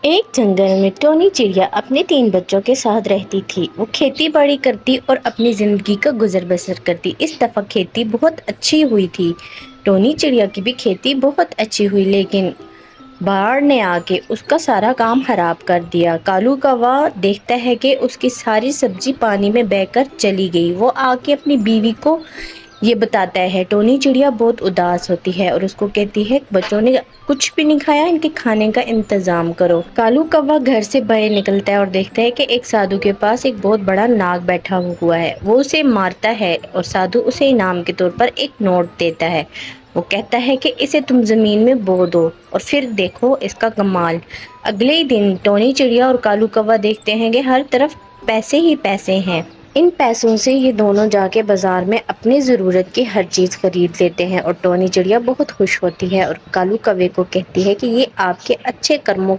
ایک جنگل میں ٹونی چڑیا اپنے 3 بچوں کے ساتھ رہتی تھی۔ وہ کھیتی باڑی کرتی اور اپنی زندگی کا گزر بسر کرتی۔ اس دفعہ کھیتی بہت اچھی ہوئی تھی۔ ٹونی چڑیا کی بھی کھیتی بہت اچھی ہوئی، لیکن باڑ نے آ کے اس کا سارا کام خراب کر دیا۔ کالو کوا دیکھتا ہے کہ اس کی ساری سبزی پانی میں بہہ کر چلی گئی۔ وہ آ کے اپنی بیوی کو یہ بتاتا ہے۔ ٹونی چڑیا بہت اداس ہوتی ہے اور اس کو کہتی ہے بچوں نے کچھ بھی نہیں کھایا، ان کے کھانے کا انتظام کرو۔ کالو کوا گھر سے باہر نکلتا ہے اور دیکھتا ہے کہ ایک سادھو کے پاس ایک بہت بڑا ناگ بیٹھا ہوا ہے۔ وہ اسے مارتا ہے اور سادھو اسے انعام کے طور پر ایک نوٹ دیتا ہے۔ وہ کہتا ہے کہ اسے تم زمین میں بو دو اور پھر دیکھو اس کا کمال۔ اگلے ہی دن ٹونی چڑیا اور کالو کوا دیکھتے ہیں کہ ہر طرف پیسے ہی پیسے ہیں۔ ان پیسوں سے یہ دونوں جا کے بازار میں اپنی ضرورت کی ہر چیز خرید لیتے ہیں اور ٹونی چڑیا بہت خوش ہوتی ہے اور کالو کوے کو کہتی ہے کہ یہ آپ کے اچھے کرموں